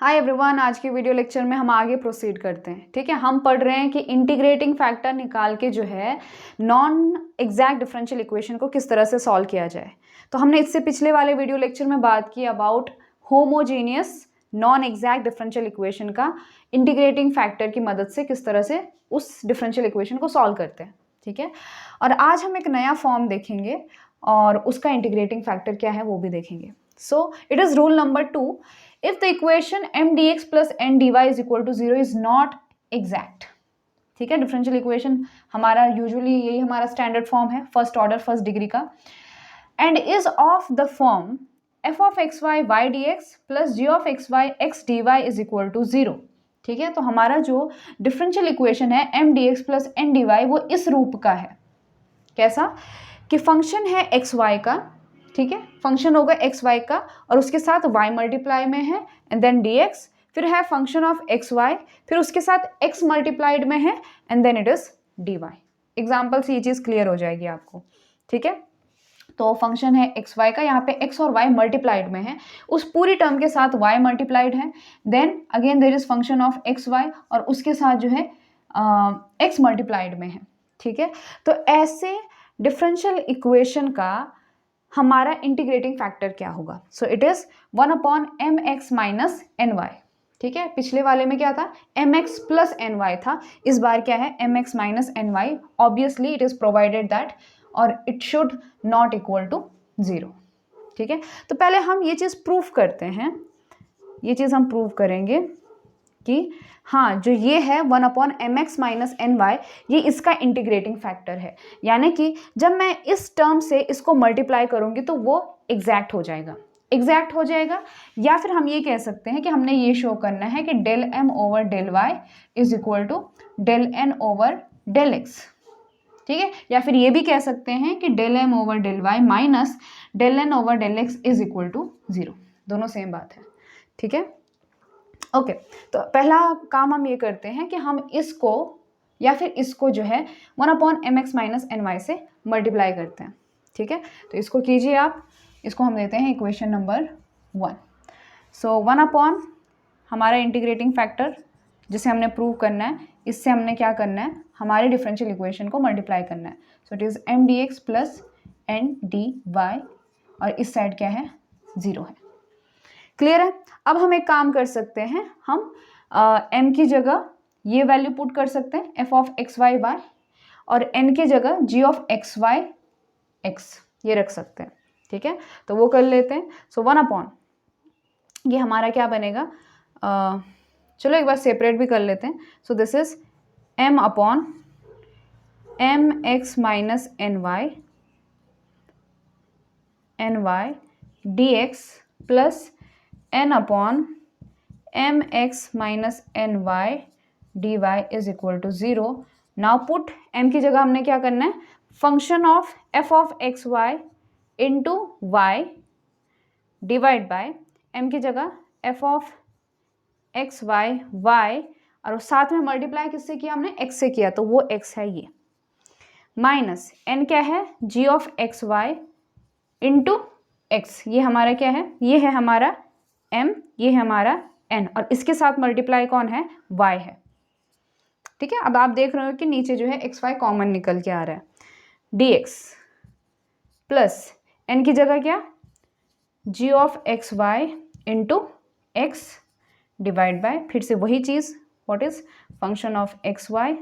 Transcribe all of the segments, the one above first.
Hi everyone, आज की video lecture में हम आगे प्रोसीड करते हैं। ठीक है, हम पढ़ रहे हैं कि इंटीग्रेटिंग फैक्टर निकाल के जो है नॉन एग्जैक्ट डिफरेंशियल इक्वेशन को किस तरह से सॉल्व किया जाए। तो हमने इससे पिछले वाले वीडियो लेक्चर में बात की about homogeneous non exact differential equation का इंटीग्रेटिंग फैक्टर की मदद से किस तरह से उस डिफरेंशियल इक्वेशन को सॉल्व करते हैं। ठीक है, और आज हम एक नया फॉर्म देखेंगे और उसका इंटीग्रेटिंग फैक्टर क्या है वो भी देखेंगे। सो it is rule number 2, if the equation m dx plus n dy is equal to 0 is not exact। ठीक है, डिफरेंशियल इक्वेशन हमारा यूजुअली यही हमारा स्टैंडर्ड फॉर्म है फर्स्ट ऑर्डर फर्स्ट डिग्री का, and is of the form f of x y y dx plus g of x y x dy is equal to 0। ठीक है, तो हमारा जो डिफरेंशियल इक्वेशन है m dx plus n dy वो इस रूप का है। कैसा कि फंक्शन है एक्स वाई का, ठीक है, फंक्शन होगा एक्स वाई का और उसके साथ y मल्टीप्लाई में है एंड देन dx, फिर है फंक्शन ऑफ एक्स वाई, फिर उसके साथ x मल्टीप्लाइड में है and then it is dy। Example से ये चीज़ क्लियर हो जाएगी आपको। ठीक है, तो फंक्शन है एक्स वाई का, यहाँ पे x और y मल्टीप्लाइड में है, उस पूरी टर्म के साथ y मल्टीप्लाइड है, then again there is function of x y और उसके साथ जो है x मल्टीप्लाइड में है। ठीक है, तो ऐसे डिफरेंशियल इक्वेशन का हमारा इंटीग्रेटिंग फैक्टर क्या होगा। So it is 1/mx minus n y. ठीक है, पिछले वाले में क्या था, mx प्लस एन वाई था, इस बार क्या है mx minus n y. Obviously it is provided that और it should not equal to 0। ठीक है, तो पहले हम ये चीज़ प्रूफ करते हैं, ये चीज़ हम प्रूव करेंगे कि हाँ जो ये है 1/mx माइनस एन वाई ये इसका इंटीग्रेटिंग फैक्टर है, यानी कि जब मैं इस टर्म से इसको मल्टीप्लाई करूँगी तो वो एग्जैक्ट हो जाएगा, एग्जैक्ट हो जाएगा। या फिर हम ये कह सकते हैं कि हमने ये शो करना है कि del m over del y is equal to del n over del x. ठीक है, या फिर ये भी कह सकते हैं कि del m over del y minus del n over del x is equal to 0, दोनों सेम बात है। ठीक है, ओके, तो पहला काम हम ये करते हैं कि हम इसको या फिर इसको जो है 1/mx माइनस एन वाई से मल्टीप्लाई करते हैं। ठीक है, तो इसको कीजिए आप, इसको हम देते हैं इक्वेशन नंबर 1। सो 1/ हमारा इंटीग्रेटिंग फैक्टर जिसे हमने प्रूव करना है, इससे हमने क्या करना है, हमारे डिफरेंशियल इक्वेशन को मल्टीप्लाई करना है। So it is m d x plus n d y और इस साइड क्या है, 0 है। क्लियर है। अब हम एक काम कर सकते हैं, हम m की जगह ये वैल्यू पुट कर सकते हैं f of x y y और n की जगह g of x y x ये रख सकते हैं। ठीक है, तो वो कर लेते हैं। सो 1/ ये हमारा क्या बनेगा, चलो एक बार सेपरेट भी कर लेते हैं। So this is m/mx minus n y dx प्लस n/mx minus ny dy is equal to 0। Now put m की जगह हमने क्या करना है, function of f of x y into y divide by m की जगह f of x y y और साथ में मल्टीप्लाई किससे किया हमने, x से किया, तो वो x है ये, माइनस n क्या है, g of x y into x, ये हमारा क्या है, ये है हमारा m, ये है हमारा n और इसके साथ मल्टीप्लाई कौन है, y है। ठीक है, अब आप देख रहे हो कि नीचे जो है एक्स वाई कॉमन निकल के आ रहा है, dx प्लस n की जगह क्या, g of x y into x divide by फिर से वही चीज़, what is function of x y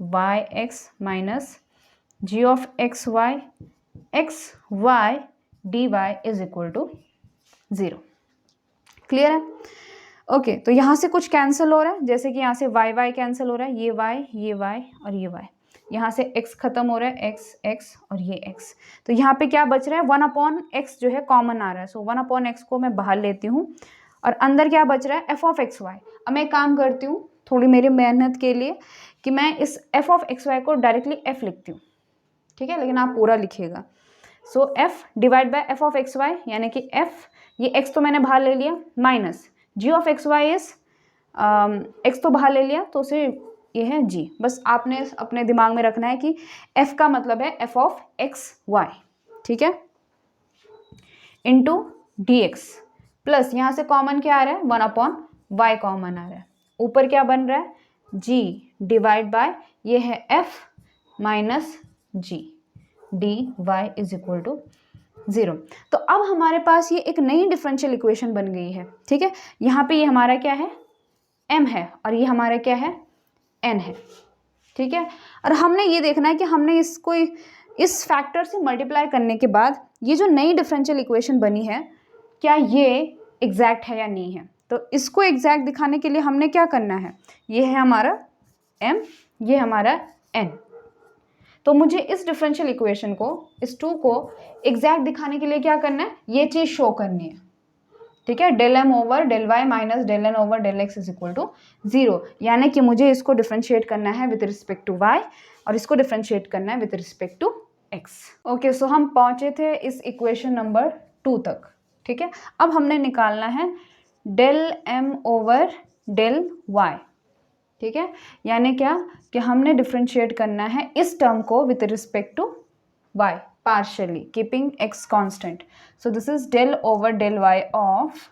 y x minus g of x y x y dy is equal to 0। Clear है। Okay, तो यहाँ से कुछ कैंसिल हो रहा है, जैसे कि यहाँ से वाई वाई कैंसिल हो रहा है, ये वाई और ये वाई, यहाँ से x खत्म हो रहा है, x और ये x, तो यहाँ पे क्या बच रहा है, 1/x जो है कॉमन आ रहा है। सो 1/x को मैं बाहर लेती हूँ और अंदर क्या बच रहा है, f ऑफ एक्स वाई। अब मैं एक काम करती हूँ थोड़ी मेरी मेहनत के लिए कि मैं इस f ऑफ एक्स वाई को डायरेक्टली f लिखती हूँ। ठीक है, लेकिन आप पूरा लिखिएगा। सो f divide by f of x y, यानी कि f, ये x तो मैंने बाहर ले लिया, minus g of x y is x तो बाहर ले लिया तो उसे ये है g। बस आपने अपने दिमाग में रखना है कि f का मतलब है f ऑफ एक्स वाई। ठीक है, इंटू dx प्लस यहाँ से कॉमन क्या आ रहा है, 1/y कॉमन आ रहा है, ऊपर क्या बन रहा है, g डिवाइड बाय ये है f minus g dy is equal to 0। तो अब हमारे पास ये एक नई डिफरेंशियल इक्वेशन बन गई है, ठीक है। यहाँ पे ये हमारा क्या है, m है और ये हमारा क्या है, n है, ठीक है। और हमने ये देखना है कि हमने इसको इस फैक्टर से मल्टीप्लाई करने के बाद ये जो नई डिफरेंशियल इक्वेशन बनी है क्या ये एग्जैक्ट है या नहीं है। तो इसको एग्जैक्ट दिखाने के लिए हमने क्या करना है, ये है हमारा m, ये हमारा n। तो मुझे इस डिफरेंशियल इक्वेशन को, इस 2 को एग्जैक्ट दिखाने के लिए क्या करना है, ये चीज़ शो करनी है, ठीक है। Del m over del y minus del n over del x is equal to 0, यानी कि मुझे इसको डिफरेंशिएट करना है विद रिस्पेक्ट टू y और इसको डिफरेंशिएट करना है with respect to x। Okay, so हम पहुंचे थे इस इक्वेशन नंबर 2 तक, ठीक है। अब हमने निकालना है del m over del y, ठीक है। यानी क्या कि हमने डिफरेंशिएट करना है इस टर्म को with respect to y partially keeping x constant. So this is del over del y of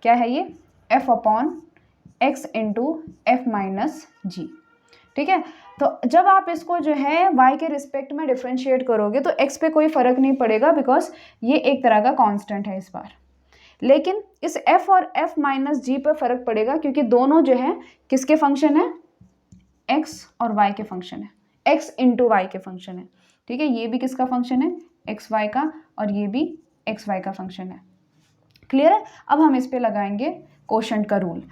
क्या है ये, f upon x into f minus g, ठीक है। तो जब आप इसको जो है y के रिस्पेक्ट में डिफरेंशिएट करोगे तो x पे कोई फर्क नहीं पड़ेगा बिकॉज ये एक तरह का कांस्टेंट है इस बार, लेकिन इस f और f माइनस जी पर फर्क पड़ेगा क्योंकि दोनों जो है किसके फंक्शन है, x और y के फंक्शन है, x इंटू वाई के फंक्शन है, ठीक है। ये भी किसका फंक्शन है, एक्स वाई का, और ये भी एक्स वाई का फंक्शन है, क्लियर है। अब हम इस पे लगाएंगे कोशेंट का रूल।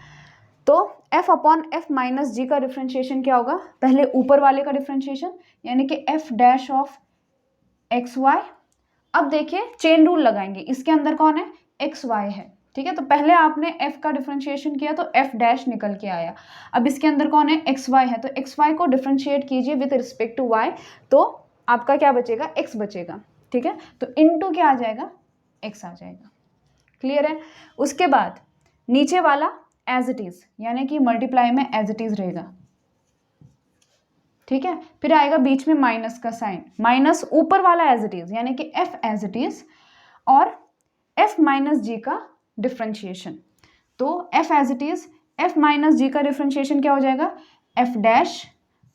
तो f upon F minus g का डिफ्रेंशिएशन क्या होगा, पहले ऊपर वाले का डिफ्रेंशिएशन यानी कि f dash of x y. अब देखिए चेन रूल लगाएंगे, इसके अंदर कौन है, एक्स वाई है, ठीक है। तो पहले आपने f का डिफरेंशिएशन किया तो f डैश निकल के आया, अब इसके अंदर कौन है, एक्स वाई है, तो एक्स वाई को डिफरेंशिएट कीजिए विद रिस्पेक्ट टू y, तो आपका क्या बचेगा, x बचेगा, ठीक है। तो इनटू क्या आ जाएगा, x आ जाएगा, क्लियर है। उसके बाद नीचे वाला एज इट इज यानी कि मल्टीप्लाई में एज इट इज रहेगा, ठीक है। फिर आएगा बीच में माइनस का साइन, माइनस ऊपर वाला एज इट इज यानी कि f एज इट इज और f माइनस जी का डिफ्रेंशिएशन। तो f as it is, f minus g का डिफ्रेंशिएशन क्या हो जाएगा, f dash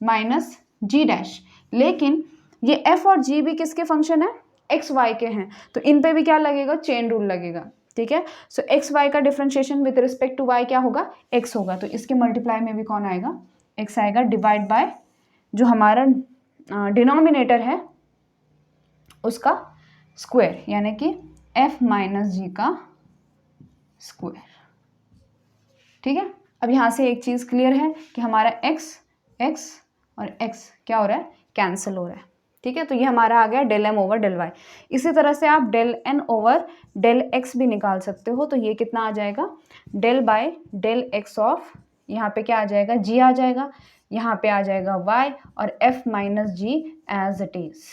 minus g dash, लेकिन ये f और g भी किसके फंक्शन है, x y के हैं, तो इन पे भी क्या लगेगा, चेन रूल लगेगा, ठीक है। सो x y का differentiation with respect to y क्या होगा, x होगा, तो इसके मल्टीप्लाई में भी कौन आएगा, x आएगा, डिवाइड बाय जो हमारा डिनोमिनेटर है उसका स्क्वायर यानी कि f माइनस जी का स्क्वायर, ठीक है। अब यहाँ से एक चीज़ क्लियर है कि हमारा x और x क्या हो रहा है, कैंसिल हो रहा है, ठीक है। तो ये हमारा आ गया del m over del y। इसी तरह से आप del n over del x भी निकाल सकते हो, तो ये कितना आ जाएगा, del by del x of, यहाँ पे क्या आ जाएगा, g आ जाएगा, यहाँ पे आ जाएगा y और f minus g as it is,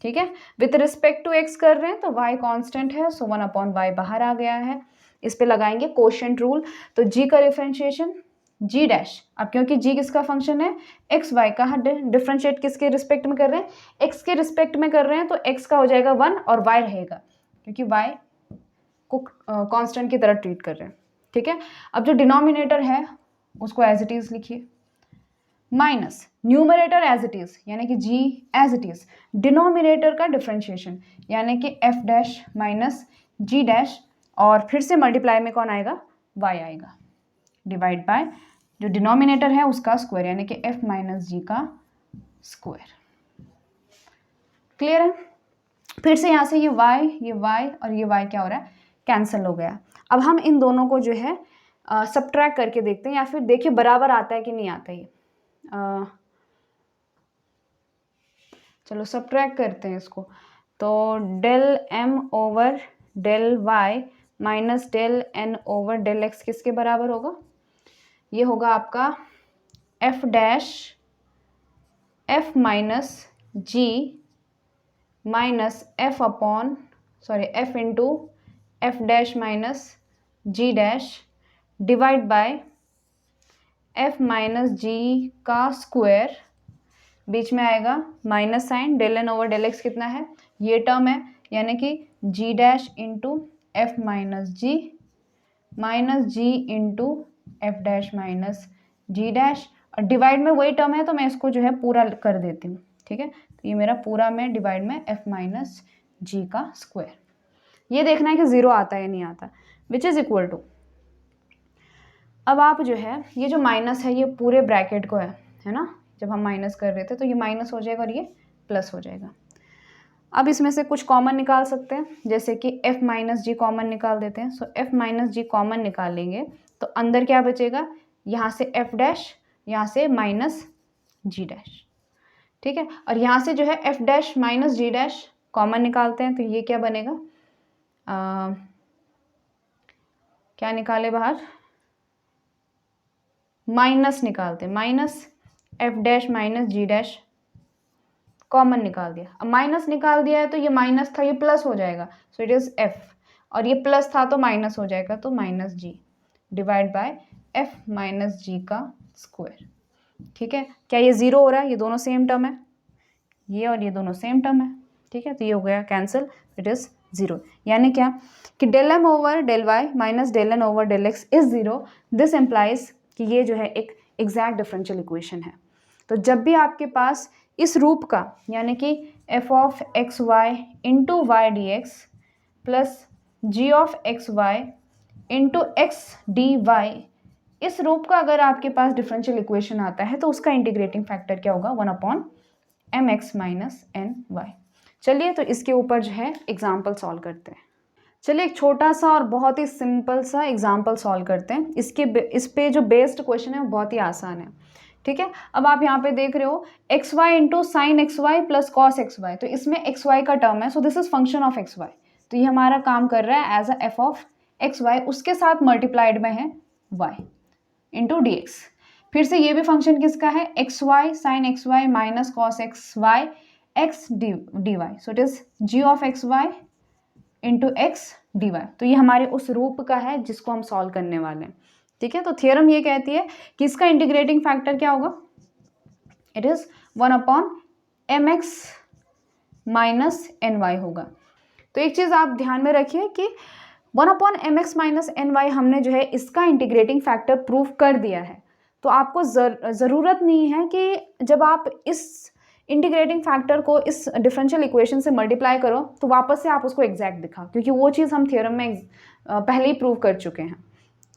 ठीक है। विथ रिस्पेक्ट टू x कर रहे हैं तो y कांस्टेंट है, सो 1/y बाहर आ गया है। इस पे लगाएंगे कोशेंट रूल, तो g का डिफरेंशिएशन g डैश, अब क्योंकि g किसका फंक्शन है, x y का, डिफरेंशिएट किसके रिस्पेक्ट में कर रहे हैं, x के रिस्पेक्ट में कर रहे हैं, तो x का हो जाएगा 1 और y रहेगा क्योंकि y को कांस्टेंट की तरह ट्रीट कर रहे हैं, ठीक है। अब जो डिनोमिनेटर है उसको एज इट इज लिखिए, minus numerator as it is यानी कि g as it is, denominator का डिफरेंशिएशन यानी कि f dash minus g dash, और फिर से मल्टीप्लाई में कौन आएगा, y आएगा, डिवाइड बाय जो डिनोमिनेटर है उसका स्क्वायर यानी कि f माइनस जी का स्क्वायर, क्लियर है। फिर से यहाँ से ये y और ये y क्या हो रहा है, कैंसिल हो गया। अब हम इन दोनों को जो है सबट्रैक्ट करके देखते हैं, या फिर देखिए बराबर आता है कि नहीं आता ये, चलो सबट्रैक्ट करते हैं इसको। तो del m over del y minus del n over del x किसके बराबर होगा, ये होगा आपका f dash f minus g minus f upon f into f dash minus g dash divide by f minus g का square, बीच में आएगा minus sign, del n over del x कितना है, ये टर्म है यानी कि g dash into f minus g into f dash minus जी डैश, और डिवाइड में वही टर्म है तो मैं इसको जो है पूरा कर देती हूँ, ठीक है। तो ये मेरा पूरा में डिवाइड में एफ माइनस जी का स्क्वायर, ये देखना है कि 0 आता है या नहीं आता, विच इज़ इक्वल टू, अब आप जो है ये जो माइनस है ये पूरे ब्रैकेट को है ना, जब हम माइनस कर रहे थे तो ये माइनस हो जाएगा और ये प्लस हो जाएगा। अब इसमें से कुछ कॉमन निकाल सकते हैं, जैसे कि f माइनस जी कॉमन निकाल देते हैं। सो f माइनस जी कॉमन निकाल लेंगे तो अंदर क्या बचेगा, यहाँ से f डैश, यहाँ से माइनस जी डैश, ठीक है। और यहाँ से जो है f डैश माइनस जी डैश कॉमन निकालते हैं तो ये क्या बनेगा, क्या निकाले बाहर, माइनस निकालते हैं, माइनस एफ डैश माइनस जी डैश कॉमन निकाल दिया। अब माइनस निकाल दिया है तो ये माइनस था, ये प्लस हो जाएगा, सो इट इज़ एफ, और ये प्लस था तो माइनस हो जाएगा, तो minus g divide by f minus g का स्क्वायर, ठीक है। क्या ये 0 हो रहा है, ये दोनों सेम टर्म है, ये और ये दोनों सेम टर्म है, ठीक है। तो ये हो गया कैंसिल, इट इज़ 0, यानी क्या कि del m over del y minus del n over del x is 0। This implies कि ये जो है एक एग्जैक्ट डिफरेंशियल इक्वेशन है। तो जब भी आपके पास इस रूप का, यानी कि f of x y into y d x plus g of x y into x d y, इस रूप का अगर आपके पास डिफरेंशियल इक्वेशन आता है तो उसका इंटीग्रेटिंग फैक्टर क्या होगा, 1/mx माइनस एन वाई। चलिए तो इसके ऊपर जो है एग्जाम्पल सॉल्व करते हैं। चलिए एक छोटा सा और बहुत ही सिंपल सा एग्जाम्पल सॉल्व करते हैं। इस पे जो बेस्ड क्वेश्चन है वो बहुत ही आसान है, ठीक है। अब आप यहाँ पे देख रहे हो x y into sine x y plus cos x y, तो इसमें एक्स वाई का टर्म है, so this is function of x y. तो ये हमारा काम कर रहा है as a f of x y, उसके साथ मल्टीप्लाइड में है वाई इंटू डी एक्स। फिर से ये भी फंक्शन किसका है, x y sine x y minus cos x y x d y, so it is g of x y into x d y. तो ये हमारे उस रूप का है जिसको हम सॉल्व करने वाले हैं, ठीक है। तो थियरम ये कहती है कि इसका इंटीग्रेटिंग फैक्टर क्या होगा, it is 1/mx minus n y होगा। तो एक चीज़ आप ध्यान में रखिए कि 1/mx माइनस एन वाई हमने जो है इसका इंटीग्रेटिंग फैक्टर प्रूव कर दिया है। तो आपको ज़रूरत नहीं है कि जब आप इस इंटीग्रेटिंग फैक्टर को इस डिफरेंशियल इक्वेशन से मल्टीप्लाई करो तो वापस से आप उसको एग्जैक्ट दिखाओ, क्योंकि वो चीज़ हम थियरम में पहले ही प्रूव कर चुके हैं,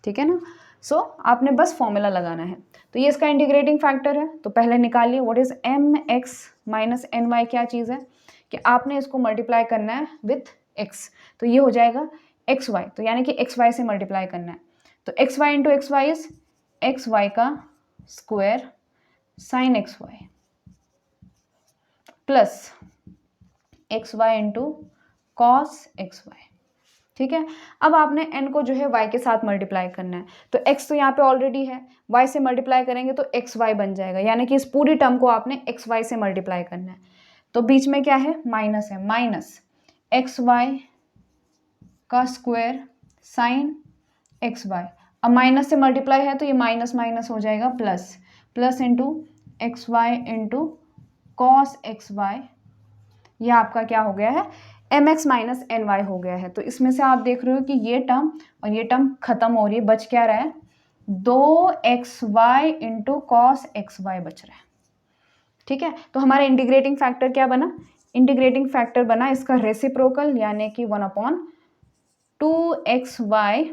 ठीक है ना। सो आपने बस फॉर्मूला लगाना है। तो ये इसका इंटीग्रेटिंग फैक्टर है, तो पहले निकालिए what is m x minus n y. क्या चीज़ है कि आपने इसको मल्टीप्लाई करना है विथ एक्स, तो ये हो जाएगा एक्स वाई, तो यानी कि एक्स वाई से मल्टीप्लाई करना है। तो x y into x y is x y का square sine x y plus x y into cos x y, ठीक है। अब आपने n को जो है y के साथ मल्टीप्लाई करना है, तो x तो यहाँ पे ऑलरेडी है, y से मल्टीप्लाई करेंगे तो एक्स वाई बन जाएगा, यानी कि इस पूरी टर्म को आपने एक्स वाई से मल्टीप्लाई करना है। तो बीच में क्या है, माइनस है, माइनस एक्स वाई का स्क्वायर साइन एक्स वाई। अब माइनस से मल्टीप्लाई है तो ये माइनस माइनस हो जाएगा plus, plus into x y into cos x y, ये आपका क्या हो गया है, m x minus n y हो गया है। तो इसमें से आप देख रहे हो कि ये टर्म और ये टर्म खत्म हो रही है, बच क्या रहा है, 2xy into cos x Y बच रहा है, ठीक है। तो हमारा इंटीग्रेटिंग फैक्टर क्या बना, इंटीग्रेटिंग फैक्टर बना इसका रेसिप्रोकल, यानी कि 1/2xy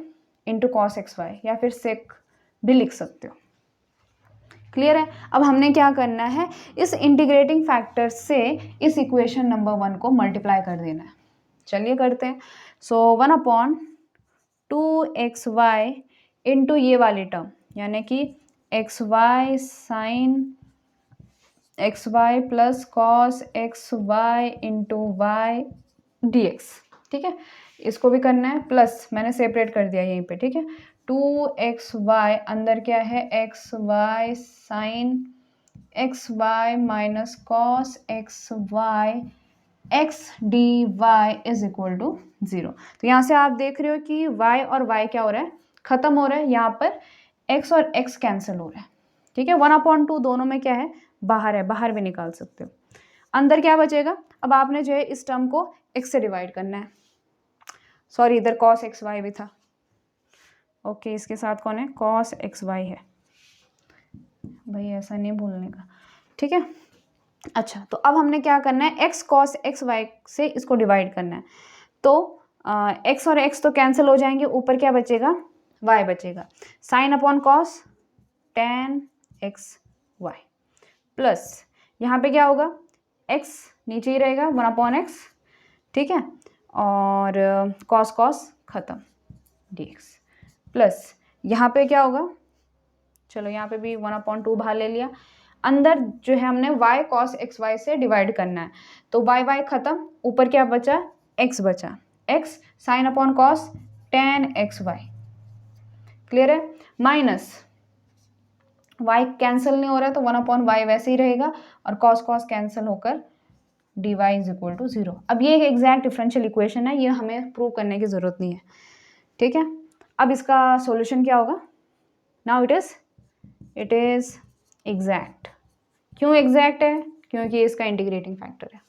into cos x Y, या फिर सेक भी लिख सकते हो, क्लियर है। अब हमने क्या करना है, इस इंटीग्रेटिंग फैक्टर से इस इक्वेशन नंबर 1 को मल्टीप्लाई कर देना है। चलिए करते हैं। सो 1/2xy इंटू ये वाली टर्म, यानी कि x y sine x y plus cos x y into y d x, ठीक है। इसको भी करना है, प्लस मैंने सेपरेट कर दिया यहीं पे, ठीक है। 2xy अंदर क्या है, x y sine x y minus cos x y x d y is equal to 0। तो यहाँ से आप देख रहे हो कि y और y क्या हो रहा है, खत्म हो रहा है, यहाँ पर x और x कैंसिल हो रहा है, ठीक है। 1/2 दोनों में क्या है, बाहर है, बाहर भी निकाल सकते हो। अंदर क्या बचेगा, अब आपने जो है इस टर्म को x से डिवाइड करना है, सॉरी इधर cos एक्स वाई भी था। ओके इसके साथ कौन है, cos एक्स वाई है। भाई ऐसा नहीं भूलने का, ठीक है। अच्छा तो अब हमने क्या करना है, x cos एक्स वाई से इसको डिवाइड करना है। तो x और x तो कैंसिल हो जाएंगे, ऊपर क्या बचेगा, y बचेगा। Sine upon cos tan x y plus यहाँ पे क्या होगा, x नीचे ही रहेगा 1/x, ठीक है, और cos cos खत्म dx प्लस यहाँ पे क्या होगा, चलो यहाँ पे भी 1/2 बाहर ले लिया। अंदर जो है हमने y cos एक्स वाई से डिवाइड करना है, तो y खत्म, ऊपर क्या बचा, x बचा, x sine upon cos tan x y, clear है, माइनस y कैंसिल नहीं हो रहा है तो 1/y वैसे ही रहेगा, और cos cos कैंसिल होकर dy इज इक्वल टू 0। अब ये एक एग्जैक्ट डिफरेंशियल इक्वेशन है, ये हमें प्रूव करने की ज़रूरत नहीं है, ठीक है। अब इसका सॉल्यूशन क्या होगा, नाउ इट इज़ एग्जैक्ट। क्यों एग्जैक्ट है, क्योंकि इसका इंटीग्रेटिंग फैक्टर है,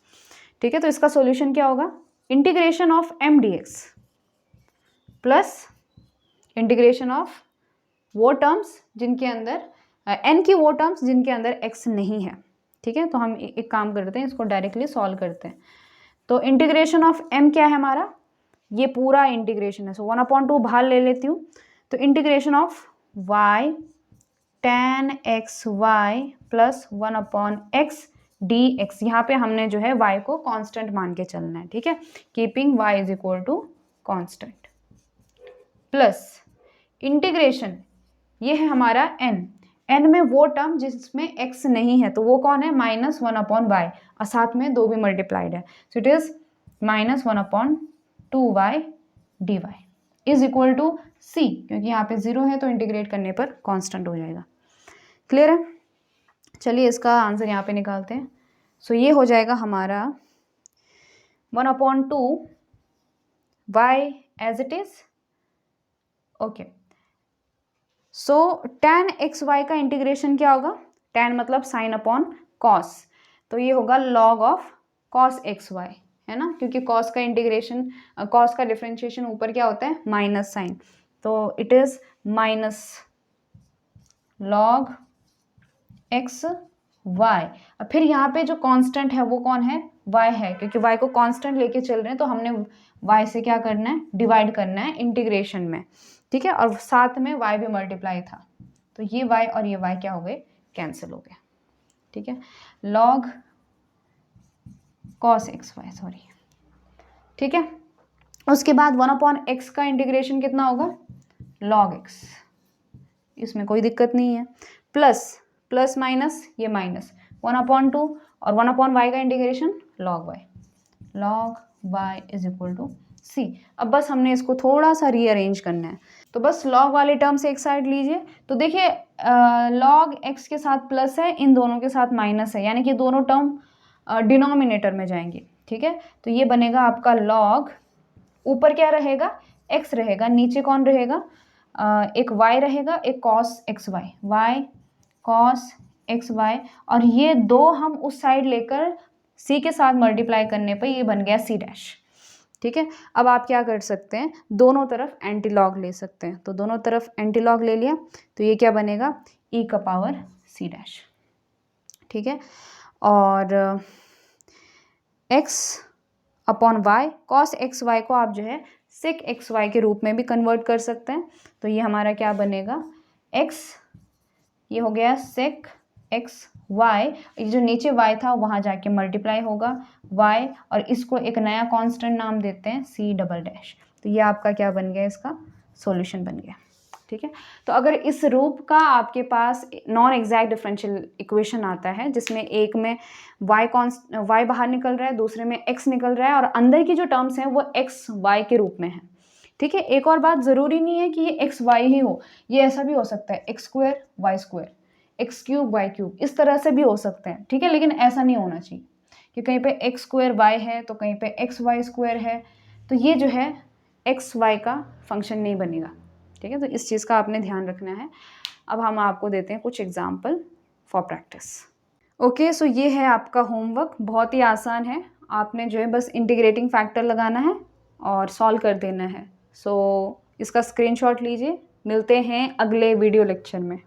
ठीक है। तो इसका सॉल्यूशन क्या होगा, integration of m dx plus integration of वो टर्म्स जिनके अंदर n की वो टर्म्स जिनके अंदर x नहीं है, ठीक है। तो हम एक काम करते हैं, इसको डायरेक्टली सॉल्व करते हैं। तो इंटीग्रेशन ऑफ m क्या है हमारा, ये पूरा इंटीग्रेशन है, सो 1/2 बाहर ले लेती हूँ। तो integration of y tan x y plus 1/x dx, यहाँ पे हमने जो है y को कांस्टेंट मान के चलना है, ठीक है, keeping y is equal to constant plus integration, ये है हमारा n में वो टर्म जिसमें x नहीं है, तो वो कौन है, -1/y, और साथ में 2 भी मल्टीप्लाइड है, so it is -1/2y dy is equal to c, क्योंकि यहाँ पे 0 है तो इंटीग्रेट करने पर कांस्टेंट हो जाएगा, क्लियर है। चलिए इसका आंसर यहाँ पे निकालते हैं। सो ये हो जाएगा हमारा 1/2 y as it is, okay. So tan x y का इंटीग्रेशन क्या होगा, tan मतलब साइन अपॉन कॉस, तो ये होगा log of cos x y, है ना, क्योंकि cos का इंटीग्रेशन, cos का डिफरेंशिएशन ऊपर क्या होता है, माइनस साइन, तो it is minus log x y. अब फिर यहाँ पे जो कांस्टेंट है वो कौन है, y है, क्योंकि y को कांस्टेंट लेके चल रहे हैं, तो हमने y से क्या करना है, डिवाइड करना है इंटीग्रेशन में, ठीक है, और साथ में y भी मल्टीप्लाई था, तो ये y और ये y क्या हो गए, कैंसिल हो गए, ठीक है, log cos x y, sorry, ठीक है। उसके बाद 1/x का इंटीग्रेशन कितना होगा, log x, इसमें कोई दिक्कत नहीं है, प्लस माइनस ये माइनस 1/2 और 1/y का integration log y is equal to c। अब बस हमने इसको थोड़ा सा रीअरेंज करना है, तो बस log वाले टर्म से एक साइड लीजिए, तो देखिए log x के साथ प्लस है, इन दोनों के साथ माइनस है, यानी कि दोनों टर्म डिनोमिनेटर में जाएंगे, ठीक है। तो ये बनेगा आपका log, ऊपर क्या रहेगा, x रहेगा, नीचे कौन रहेगा, एक y रहेगा, एक cos x y, y cos x y, और ये दो हम उस साइड लेकर c के साथ मल्टीप्लाई करने पर ये बन गया c डैश, ठीक है। अब आप क्या कर सकते हैं, दोनों तरफ एंटी लॉग ले सकते हैं, तो दोनों तरफ एंटी लॉग ले लिया, तो ये क्या बनेगा, e का पावर c डैश, ठीक है, और x upon y, cos x y को आप जो है sec एक्स वाई के रूप में भी कन्वर्ट कर सकते हैं, तो ये हमारा क्या बनेगा, x, ये हो गया sec एक्स वाई, ये जो नीचे y था वहाँ जाके मल्टीप्लाई होगा y, और इसको एक नया कांस्टेंट नाम देते हैं c डबल डैश, तो ये आपका क्या बन गया, इसका सॉल्यूशन बन गया, ठीक है। तो अगर इस रूप का आपके पास नॉन एग्जैक्ट डिफरेंशियल इक्वेशन आता है, जिसमें एक में y बाहर निकल रहा है, दूसरे में x निकल रहा है, और अंदर की जो टर्म्स हैं वो x y के रूप में है, ठीक है। एक और बात, ज़रूरी नहीं है कि ये x y ही हो, ये ऐसा भी हो सकता है x square y square, x cube y cube, इस तरह से भी हो सकते हैं, ठीक है, लेकिन ऐसा नहीं होना चाहिए कि कहीं पे x स्क्वायर y है तो कहीं पे x y स्क्वायर है, तो ये जो है x y का फंक्शन नहीं बनेगा, ठीक है। तो इस चीज़ का आपने ध्यान रखना है। अब हम आपको देते हैं कुछ एग्जाम्पल फॉर प्रैक्टिस। ओके, सो ये है आपका होमवर्क, बहुत ही आसान है, आपने जो है बस इंटीग्रेटिंग फैक्टर लगाना है और सॉल्व कर देना है। सो इसका स्क्रीनशॉट लीजिए। मिलते हैं अगले वीडियो लेक्चर में।